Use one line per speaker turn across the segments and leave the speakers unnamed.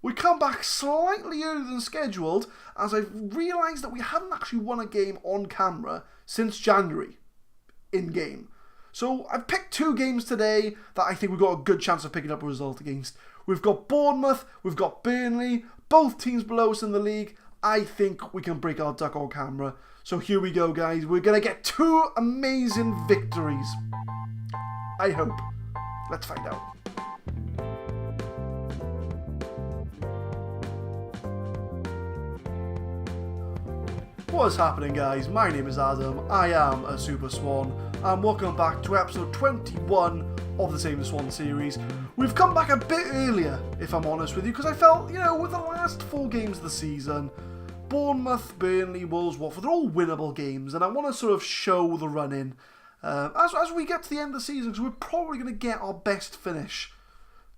We come back slightly earlier than scheduled as I've realised that we haven't actually won a game on camera since January, in-game. So I've picked 2 games today that I think we've got a good chance of picking up a result against. We've got Bournemouth, we've got Burnley, both teams below us in the league. I think we can break our duck on camera. So here we go, guys. We're going to get 2 amazing victories. I hope. Let's find out. What's happening, guys? My name is Adam. I am a Super Swan. And welcome back to episode 21 of the Saving Swans series. We've come back a bit earlier, if I'm honest with you, because I felt, with the last 4 games of the season, Bournemouth, Burnley, Wolves, Watford, they're all winnable games, and I want to sort of show the run-in as we get to the end of the season, because we're probably going to get our best finish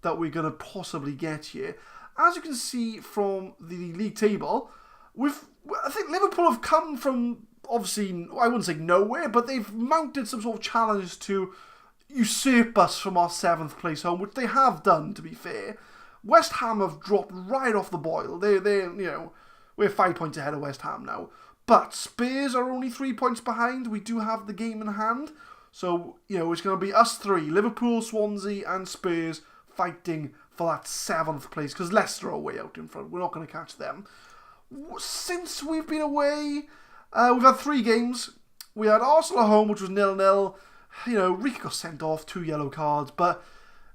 that we're going to possibly get here. As you can see from the league table, I think Liverpool have come from, obviously, I wouldn't say nowhere, but they've mounted some sort of challenge to usurp us from our 7th place home, which they have done, to be fair. West Ham have dropped right off the boil. We're 5 points ahead of West Ham now. But Spurs are only 3 points behind. We do have the game in hand. So, it's going to be us 3, Liverpool, Swansea and Spurs, fighting for that 7th place, because Leicester are way out in front. We're not going to catch them. Since we've been away, we've had 3 games. We had Arsenal at home, which was 0-0. Ricky got sent off, 2 yellow cards, but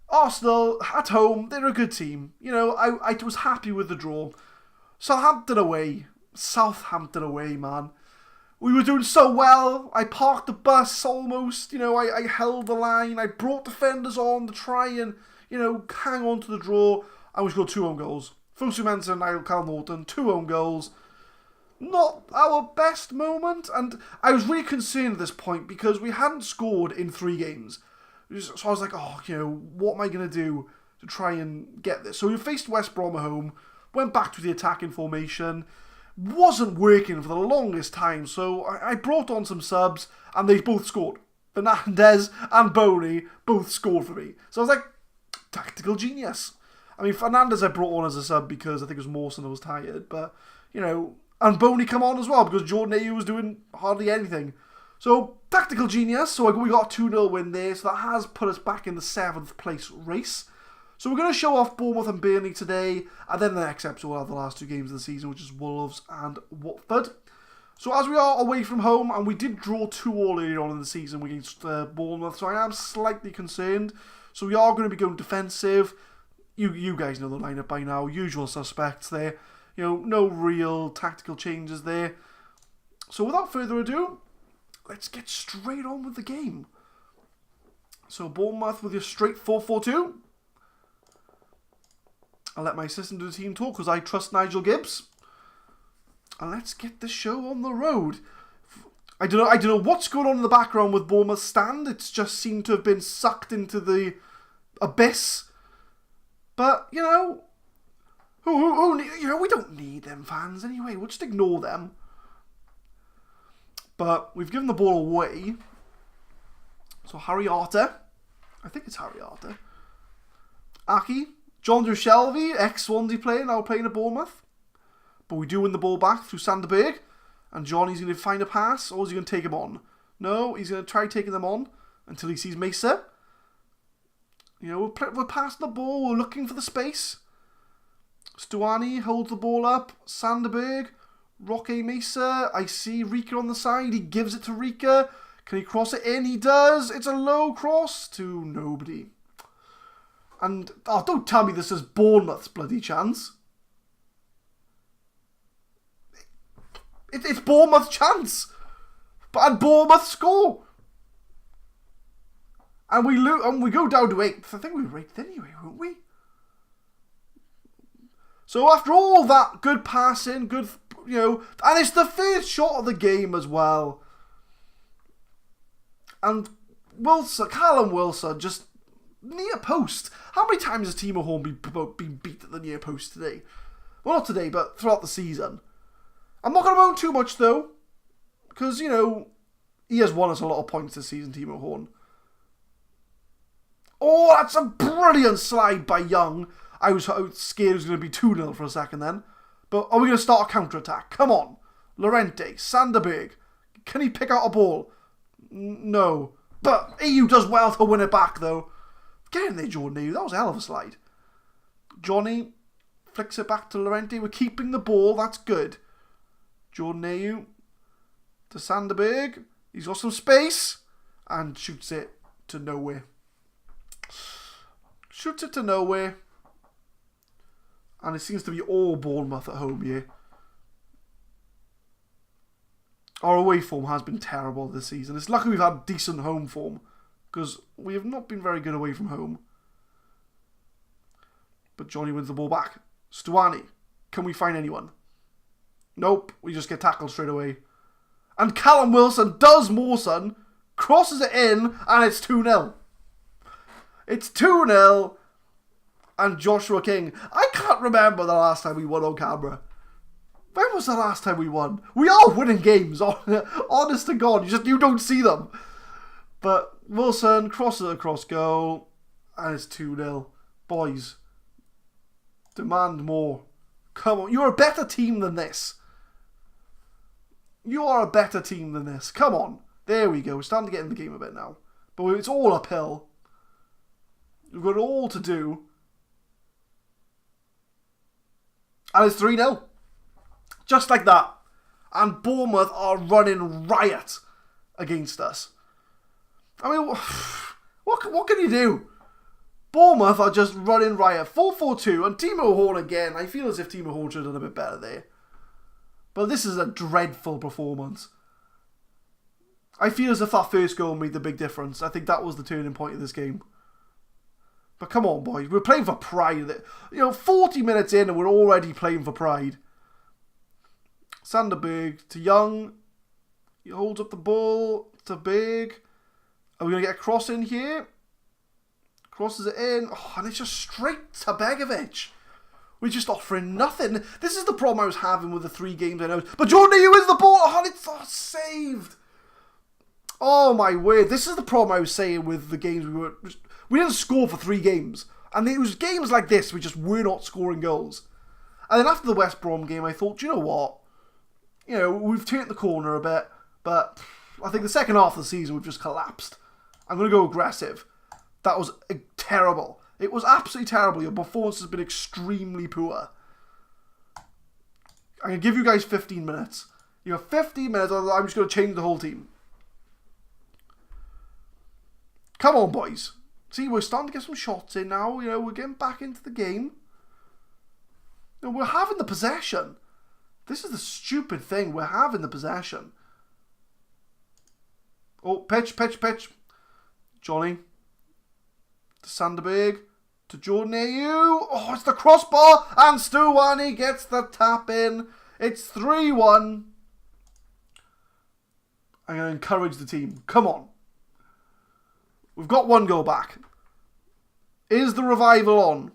Arsenal at home, they're a good team. I was happy with the draw. Southampton away, man. We were doing so well. I parked the bus almost. I held the line. I brought defenders on to try and, hang on to the draw. And we scored 2 own goals. Fosu Mensah and Niall Calvert-Lewin, 2 own goals. Not our best moment. And I was really concerned at this point because we hadn't scored in 3 games. So I was like, what am I going to do to try and get this? So we faced West Brom at home. Went back to the attacking formation. Wasn't working for the longest time. So I brought on some subs and they both scored. Fernandes and Boney both scored for me. So I was like, tactical genius. I mean, Fernandes I brought on as a sub because I think it was Mawson that was tired. But, and Boney come on as well because Jordan Ayew was doing hardly anything. So, tactical genius. So we got a 2-0 win there. So that has put us back in the 7th place race. So we're going to show off Bournemouth and Burnley today. And then the next episode we'll have the last 2 games of the season, which is Wolves and Watford. So as we are away from home, and we did draw 2-2 earlier on in the season against Bournemouth. So I am slightly concerned. So we are going to be going defensive. You guys know the lineup by now. Usual suspects there. No real tactical changes there. So without further ado, let's get straight on with the game. So Bournemouth with your straight 4-4-2. I'll let my assistant do the team talk because I trust Nigel Gibbs. And let's get the show on the road. I don't know what's going on in the background with Bournemouth's stand. It's just seemed to have been sucked into the abyss. But, we don't need them fans anyway. We'll just ignore them. But we've given the ball away. So Harry Arter. I think it's Harry Arter. Aki. John Shelby, ex-Swansea player, now playing at Bournemouth. But we do win the ball back through Sanderberg. And Johnny's going to find a pass, or is he going to take him on? No, he's going to try taking them on until he sees Mesa. We're passing the ball, we're looking for the space. Stuani holds the ball up. Sanderberg, Roque Mesa. I see Rika on the side. He gives it to Rika. Can he cross it in? He does. It's a low cross to nobody. And, don't tell me this is Bournemouth's bloody chance. It's Bournemouth's chance. And Bournemouth score. And we go down to 8th. I think we were 8th anyway, weren't we? So after all that good passing, good, and it's the first shot of the game as well. And Callum Wilson, just near post. How many times has Timo Horn been beat at the near post today? Well, not today, but throughout the season. I'm not going to moan too much, though. Because, he has won us a lot of points this season, Timo Horn. Oh, that's a brilliant slide by Young. I was scared it was going to be 2-0 for a second then. But are we going to start a counter-attack? Come on. Llorente, Sanderberg. Can he pick out a ball? No. But EU does well to win it back, though. Get in there, Jordan EU. That was a hell of a slide. Johnny flicks it back to Llorente. We're keeping the ball. That's good. Jordan EU to Sanderberg. He's got some space. And shoots it to nowhere. Shoots it to nowhere. And it seems to be all Bournemouth at home here. Our away form has been terrible this season. It's lucky we've had decent home form, because we have not been very good away from home. But Johnny wins the ball back. Stuani. Can we find anyone? Nope. We just get tackled straight away. And Callum Wilson does more, son. Crosses it in, and it's 2-0. It's 2-0. And Joshua King. I can't remember the last time we won on camera. When was the last time we won? We are winning games, honest to God. You don't see them. But Wilson crosses it across goal, and it's 2-0. Boys, demand more. Come on, you're a better team than this. You are a better team than this. Come on. There we go. We're starting to get in the game a bit now. But it's all uphill. We've got it all to do. And it's 3-0. Just like that. And Bournemouth are running riot against us. I mean, what can you do? Bournemouth are just running riot. 4-4-2. And Timo Horn again. I feel as if Timo Horn should have done a bit better there. But this is a dreadful performance. I feel as if that first goal made the big difference. I think that was the turning point of this game. But come on, boys. We're playing for pride. 40 minutes in and we're already playing for pride. Sanderberg to Young. He holds up the ball to Berg. Are we going to get a cross in here? Crosses it in. Oh, and it's just straight to Begovic. We're just offering nothing. This is the problem I was having with the 3 games I know. But Jordan, you wins the ball. Oh, it's saved. Oh, my word. This is the problem I was saying with the games we didn't score for 3 games. And it was games like this we just were not scoring goals. And then after the West Brom game, I thought, you know what? We've turned the corner a bit. But I think the second half of the season we've just collapsed. I'm going to go aggressive. That was terrible. It was absolutely terrible. Your performance has been extremely poor. I'm going to give you guys 15 minutes. You have 15 minutes, or I'm just going to change the whole team. Come on, boys. See, we're starting to get some shots in now. We're getting back into the game. We're having the possession. This is the stupid thing. We're having the possession. Oh, pitch. Johnny. To Sanderberg. To Jordan Ayew. Oh, it's the crossbar. And Stuani gets the tap in. It's 3-1. I'm going to encourage the team. Come on. We've got 1 goal back. Is the revival on?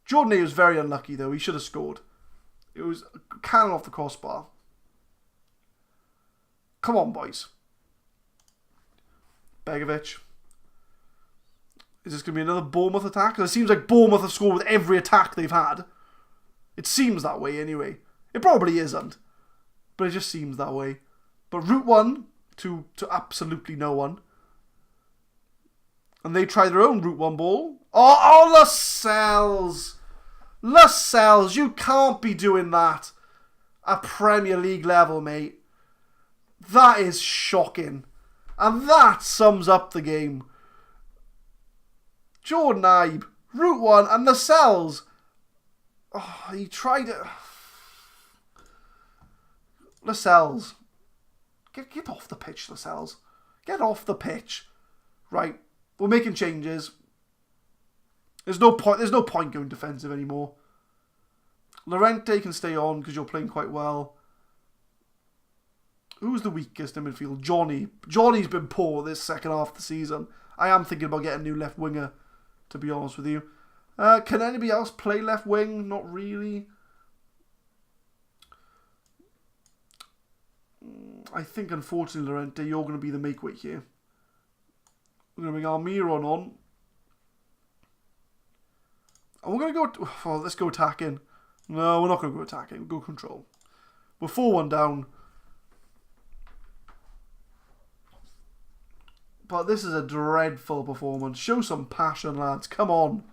Jordan Ayew was very unlucky though. He should have scored. It was a cannon off the crossbar. Come on, boys. Begovic. Is this going to be another Bournemouth attack? Because it seems like Bournemouth have scored with every attack they've had. It seems that way anyway. It probably isn't. But it just seems that way. But route 1 to absolutely no one. And they try their own route 1 ball. Oh, Lascelles! Lascelles, you can't be doing that at Premier League level, mate. That is shocking. And that sums up the game. Jordan Ibe, route 1, and Lascelles. Oh, he tried it. Lascelles. Get off the pitch, Lascelles. Get off the pitch. Right. We're making changes. There's no point going defensive anymore. Llorente can stay on because you're playing quite well. Who's the weakest in midfield? Johnny. Johnny's been poor this second half of the season. I am thinking about getting a new left winger, to be honest with you. Can anybody else play left wing? Not really. I think, unfortunately, Llorente, you're going to be the make-weight here. We're going to bring Almiron on. And we're going to go... Oh, let's go attacking. No, we're not going to go attacking. We'll go control. We're 4-1 down. But this is a dreadful performance. Show some passion, lads. Come on.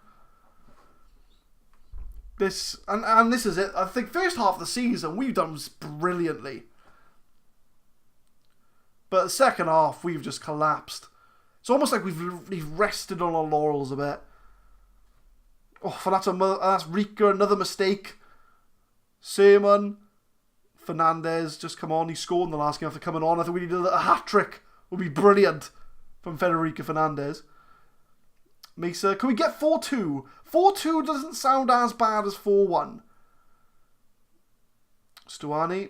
This and this is it. I think first half of the season we've done brilliantly. But the second half we've just collapsed. It's almost like we've rested on our laurels a bit. Oh, that's Rika, another mistake. Sermon. Fernandez, just come on. He scored in the last game after coming on. I think we need a hat-trick. Would be brilliant from Federico Fernandez. Mesa, can we get 4-2? 4-2 doesn't sound as bad as 4-1. Stuani.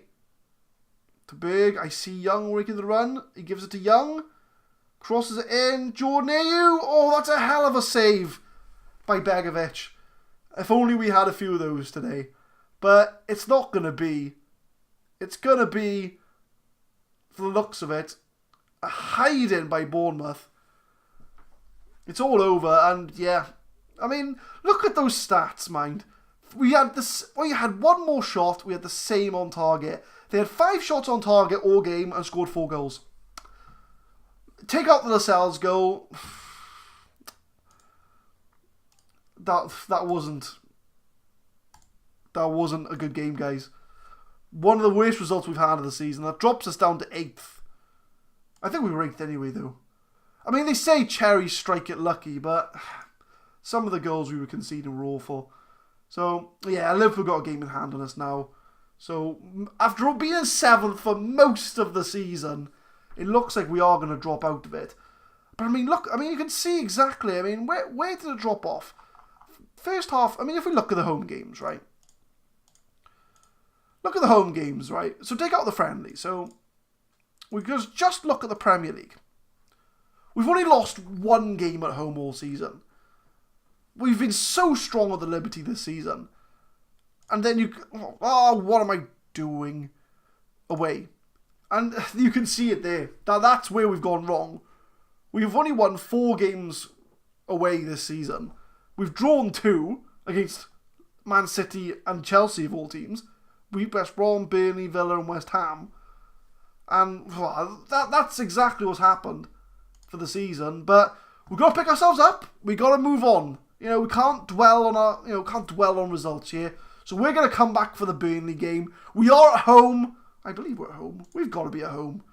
To Berg. I see Young making the run. He gives it to Young. Crosses it in. Jordan Ayew. Oh, that's a hell of a save by Begovic. If only we had a few of those today. But it's not going to be. It's going to be, for the looks of it, a hiding by Bournemouth. It's all over, and yeah. I mean, look at those stats, mind. We had one more shot, we had the same on target. They had 5 shots on target all game and scored 4 goals. Take out the Lascelles goal. That wasn't a good game, guys. One of the worst results we've had of the season. That drops us down to 8th. I think we were 8th anyway, though. I mean, they say cherries strike it lucky, but some of the goals we were conceding were awful. So, yeah, Liverpool got a game in hand on us now. So, after being in 7th for most of the season, it looks like we are going to drop out of it. But, I mean, look, you can see exactly, where did it drop off? First half, if we look at the home games, right? Look at the home games, right? So take out the friendly. So we just look at the Premier League. We've only lost 1 game at home all season. We've been so strong at the Liberty this season. And then what am I doing? Away. And you can see it there. That's where we've gone wrong. We've only won 4 games away this season. We've drawn 2 against Man City and Chelsea of all teams. We West Brom, Burnley, Villa and West Ham. And that's exactly what's happened for the season. But we've got to pick ourselves up. We've got to move on. We can't dwell on results here. So we're going to come back for the Burnley game. We are at home. I believe we're at home. We've got to be at home.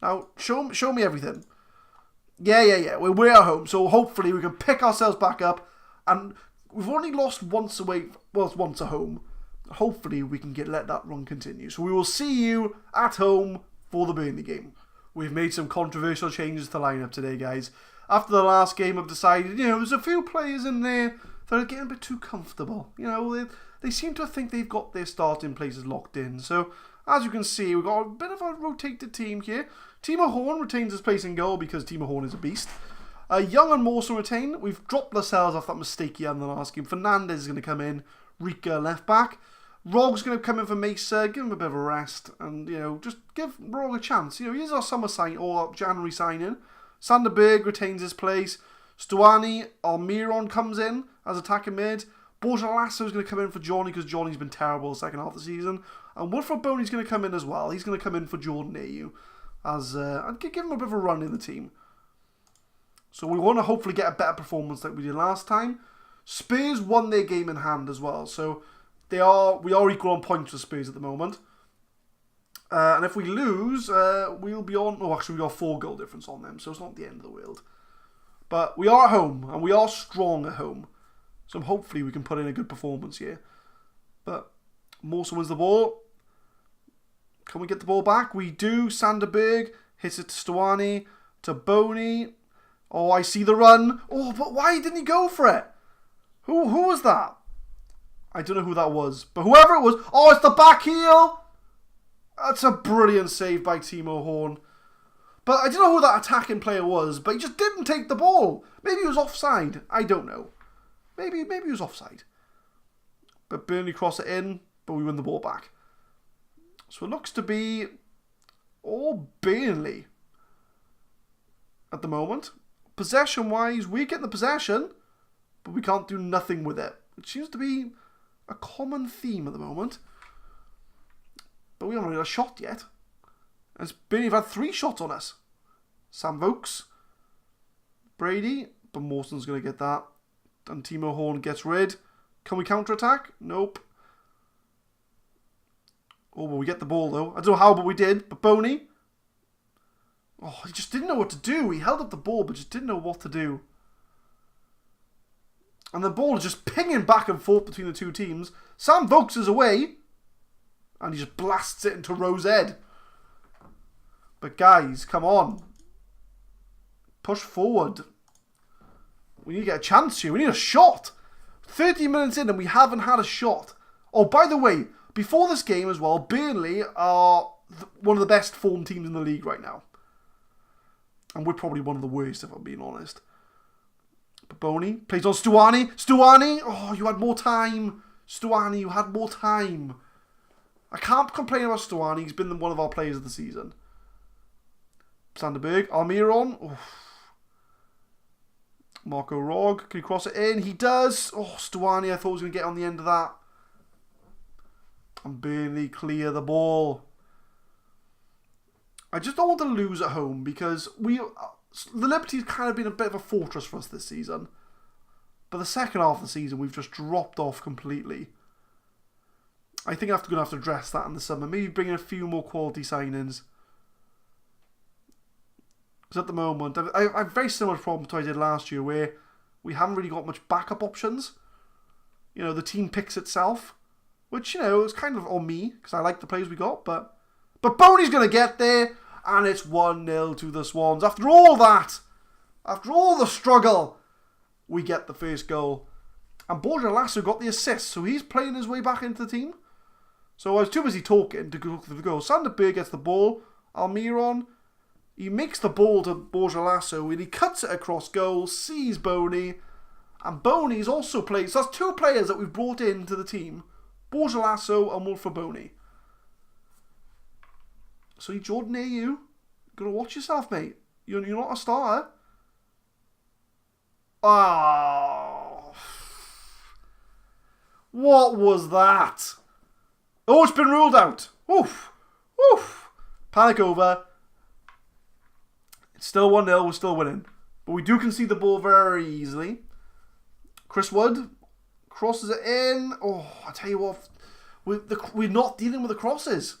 Now, show me everything. Yeah. We're at home. So hopefully we can pick ourselves back up. And we've only lost once away. Well, it's once at home. Hopefully we can let that run continue. So we will see you at home for the Burnley game. We've made some controversial changes to the lineup today, guys. After the last game, I've decided, there's a few players in there that are getting a bit too comfortable. They seem to think they've got their starting places locked in. So, as you can see, we've got a bit of a rotated team here. Timo Horn retains his place in goal because Timo Horn is a beast. Young and Mawson retain. We've dropped Lascelles off that mistake he had in the last game. Fernandez is going to come in. Rika left back. Rog's going to come in for Mesa, give him a bit of a rest, and, just give Rog a chance. He is our summer sign or January signing. Sander Berg retains his place. Stuani, Almiron comes in as attacking mid. Borja Lasso is going to come in for Johnny because Johnny's been terrible the second half of the season. And Wilfred Boney's going to come in as well. He's going to come in for Jordan Ayew and give him a bit of a run in the team. So we want to hopefully get a better performance like we did last time. Spurs won their game in hand as well, so we are equal on points with Spurs at the moment. And if we lose, we'll be on... Oh, actually, we got 4 goal difference on them, so it's not the end of the world. But we are at home, and we are strong at home. So hopefully we can put in a good performance here. But Mawson wins the ball. Can we get the ball back? We do. Sander Berg hits it to Stuani, to Boney. Oh, I see the run. Oh, but why didn't he go for it? Who was that? I don't know who that was. But whoever it was... Oh, it's the back heel! That's a brilliant save by Timo Horn. But I don't know who that attacking player was, but he just didn't take the ball. Maybe he was offside. I don't know. Maybe he was offside. But Burnley cross it in, but we win the ball back. So it looks to be all Burnley at the moment. Possession-wise, we're getting the possession, but we can't do nothing with it. It seems to be a common theme at the moment. But we haven't really got a shot yet. And Burnley have had 3 shots on us. Sam Vokes, Brady, but Mawson's going to get that. And Timo Horn gets rid. Can we counter-attack? Nope. Oh, well, we get the ball, though. I don't know how, but we did. But Boney. Oh, he just didn't know what to do. He held up the ball, but just didn't know what to do. And the ball is just pinging back and forth between the two teams. Sam Vokes is away. And he just blasts it into Rowe's head. But guys, come on. Push forward. We need to get a chance here. We need a shot. 30 minutes in and we haven't had a shot. Oh, by the way, before this game as well, Burnley are one of the best formed teams in the league right now. And we're probably one of the worst, if I'm being honest. But Boney plays on Stuani. Stuani! Oh, you had more time. Stuani, you had more time. I can't complain about Stuani. He's been one of our players of the season. Sanderberg. Almiron. Oh. Marco Rog. Can he cross it in? He does. Oh, Stuani, I thought was going to get on the end of that. And Burnley clear the ball. I just don't want to lose at home because the Liberty's kind of been a bit of a fortress for us this season. But the second half of the season, we've just dropped off completely. I think I'm going to have to address that in the summer. Maybe bring in a few more quality signings. Because at the moment, I have very similar problem to what I did last year, where we haven't really got much backup options. You know, the team picks itself. Which, you know, is kind of on me, because I like the players we got. But Boney's going to get there, and it's 1-0 to the Swans. After all that, after all the struggle, we get the first goal. And Borja Lasso got the assist, so he's playing his way back into the team. So I was too busy talking to go through the goal. Sanderberg gets the ball. Almiron, he makes the ball to Borja Lasso, and he cuts it across goal, sees Boney. And Boney's also played. So that's 2 players that we've brought into the team. Borja Lasso and Wilfred Boney. So Jordan, you gotta watch yourself, mate. You're not a starter. Oh, what was that? Oh, it's been ruled out. Oof, oof. Panic over. It's still 1-0. We're still winning, but we do concede the ball very easily. Chris Wood crosses it in. Oh, I tell you what, we're not dealing with the crosses.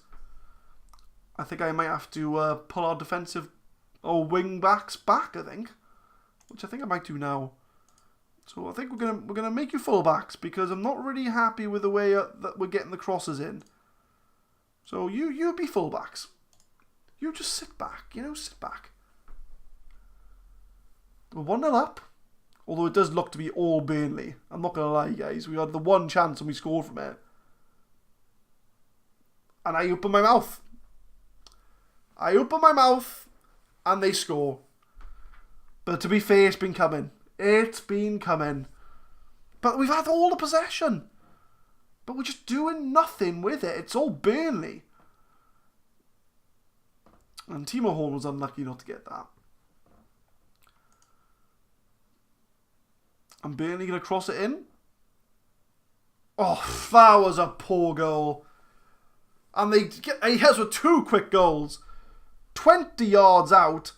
I think I might have to pull our defensive wing backs back. I think, which I think I might do now. So I think we're gonna make you full backs because I'm not really happy with the way that we're getting the crosses in. So you be full backs. You just sit back. You know, sit back. We're 1-0 up. Although it does look to be all Burnley. I'm not going to lie, guys. We had the one chance and we scored from it. And I open my mouth. I open my mouth and they score. But to be fair, it's been coming. It's been coming. But we've had all the possession. But we're just doing nothing with it. It's all Burnley. And Timo Horn was unlucky not to get that. And Burnley going to cross it in. Oh, that was a poor goal. And he has with 2 quick goals. 20 yards out.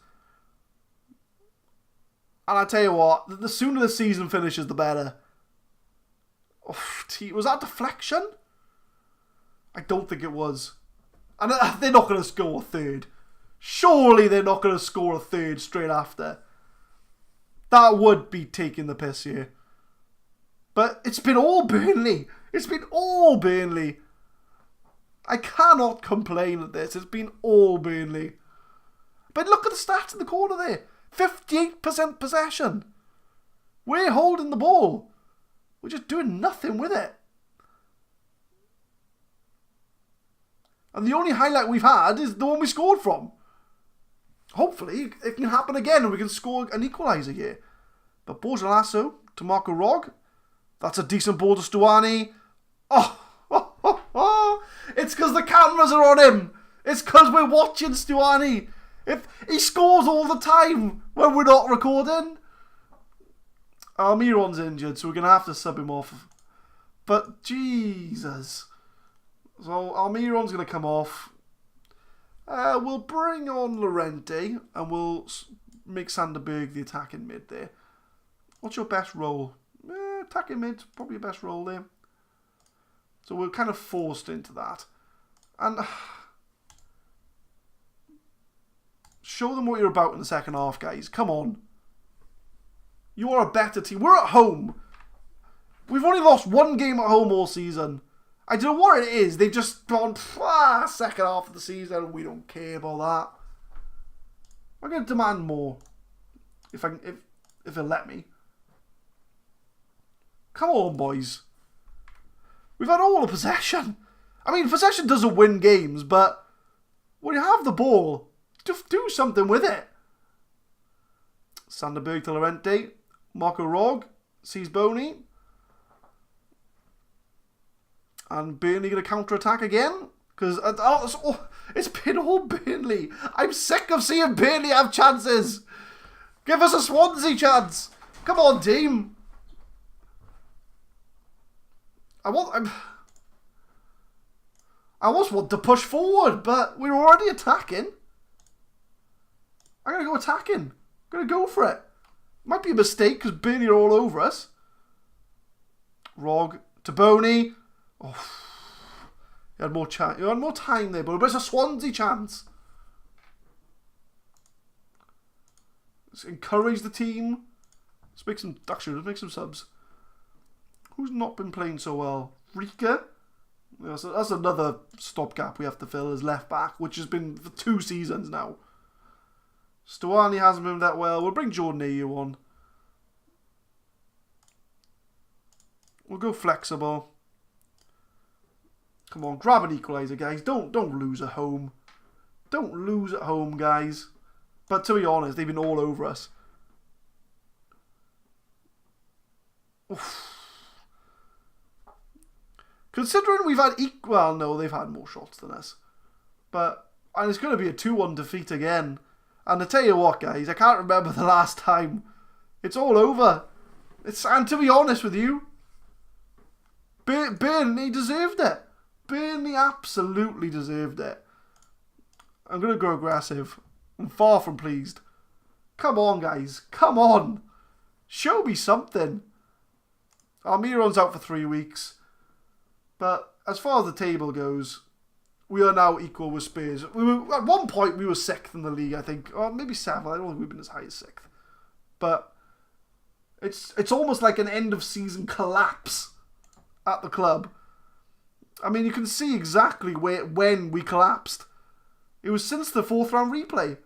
And I tell you what, the sooner the season finishes, the better. Oh, was that deflection? I don't think it was. And they're not going to score a third. Surely they're not going to score a third straight after. That would be taking the piss here. But it's been all Burnley. It's been all Burnley. I cannot complain at this. It's been all Burnley. But look at the stats in the corner there. 58% possession. We're holding the ball. We're just doing nothing with it. And the only highlight we've had is the one we scored from. Hopefully, it can happen again and we can score an equaliser here. But Borja Lasso to Marco Rog. That's a decent ball to Stuani. Oh, it's because the cameras are on him. It's because we're watching Stuani. If he scores all the time when we're not recording. Almiron's injured, so we're going to have to sub him off. But, Jesus. So, Almiron's going to come off. We'll bring on Llorente, and we'll make Sanderberg the attacking mid there. What's your best role? Attacking mid, probably your best role there. So we're kind of forced into that. And show them what you're about in the second half, guys. Come on. You are a better team. We're at home. We've only lost one game at home all season. I don't know what it is. They've just gone, second half of the season. We don't care about that. I'm going to demand more. If they'll let me. Come on, boys. We've had all the possession. I mean, possession doesn't win games, but when you have the ball, just do something with it. Sanderberg to Llorente. Marco Rog sees Boney. And Burnley going to counter-attack again. Because it's been all Burnley. I'm sick of seeing Burnley have chances. Give us a Swansea chance. Come on, team. I almost want to push forward, but we're already attacking. I'm going to go attacking. I'm going to go for it. Might be a mistake because Burnley are all over us. Rog to Boney. Oh, you had more time there, but it's a Swansea chance. Let's encourage the team. Let's make some subs. Who's not been playing so well? Rika. That's another stopgap we have to fill as left back, which has been for 2 seasons now. Stuani hasn't been that well. We'll bring Jordan Ayew on. We'll go flexible. Come on, grab an equaliser, guys. Don't lose at home. Don't lose at home, guys. But to be honest, they've been all over us. Oof. Considering we've had well, no, they've had more shots than us. And it's going to be a 2-1 defeat again. And I tell you what, guys, I can't remember the last time. It's all over. And to be honest with you, Burnley deserved it. Burnley absolutely deserved it. I'm going to go aggressive. I'm far from pleased. Come on, guys. Come on. Show me something. Almiron's out for 3 weeks. But as far as the table goes, we are now equal with Spurs. At one point, we were 6th in the league, I think. Or maybe 7th. I don't think we've been as high as 6th. But it's almost like an end-of-season collapse at the club. I mean, you can see exactly when we collapsed. It was since the 4th round replay.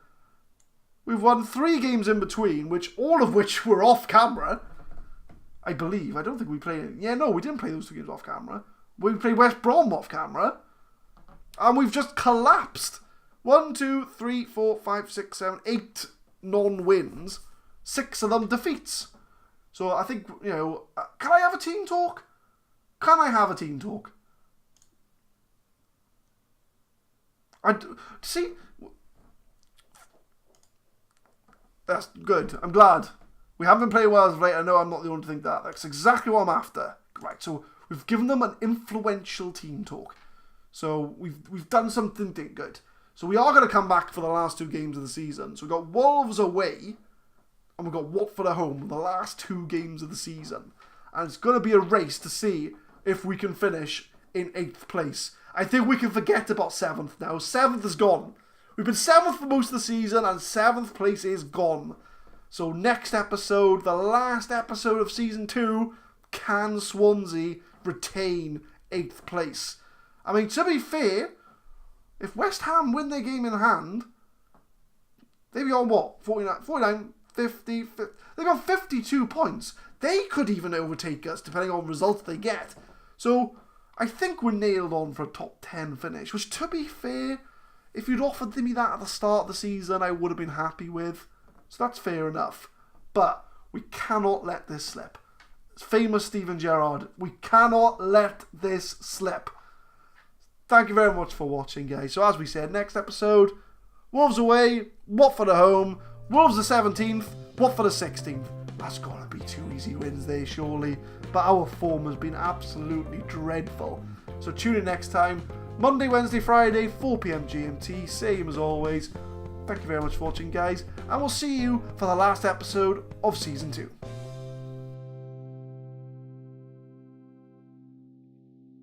We've won 3 games in between, all of which were off camera. I believe. I don't think we played... Yeah, no, we didn't play those 2 games off camera. We played West Brom off camera. And we've just collapsed. 1, 2, 3, 4, 5, 6, 7, 8 non-wins. 6 of them defeats. So I think, can I have a team talk? Can I have a team talk? See? That's good. I'm glad. We haven't been playing well as of late. I know I'm not the only one to think that. That's exactly what I'm after. Right, so we've given them an influential team talk. So we've done something good. So we are going to come back for the last 2 games of the season. So we've got Wolves away and we've got Watford at home, the last 2 games of the season. And it's going to be a race to see if we can finish in 8th place. I think we can forget about 7th now. 7th is gone. We've been 7th for most of the season and 7th place is gone. So next episode, the last episode of Season 2, can Swansea retain 8th place? I mean, to be fair, if West Ham win their game in hand, they'd be on what? 49, 50, they've got 52 points. They could even overtake us depending on results they get. So I think we're nailed on for a top 10 finish, which to be fair, if you'd offered me that at the start of the season, I would have been happy with. So that's fair enough. But we cannot let this slip. It's famous Steven Gerrard. We cannot let this slip. Thank you very much for watching, guys. So as we said, next episode, Wolves away, Watford at home, Wolves the 17th, Watford the 16th. That's got to be 2 easy wins there, surely. But our form has been absolutely dreadful. So tune in next time. Monday, Wednesday, Friday, 4 PM GMT. Same as always. Thank you very much for watching, guys. And we'll see you for the last episode of Season 2.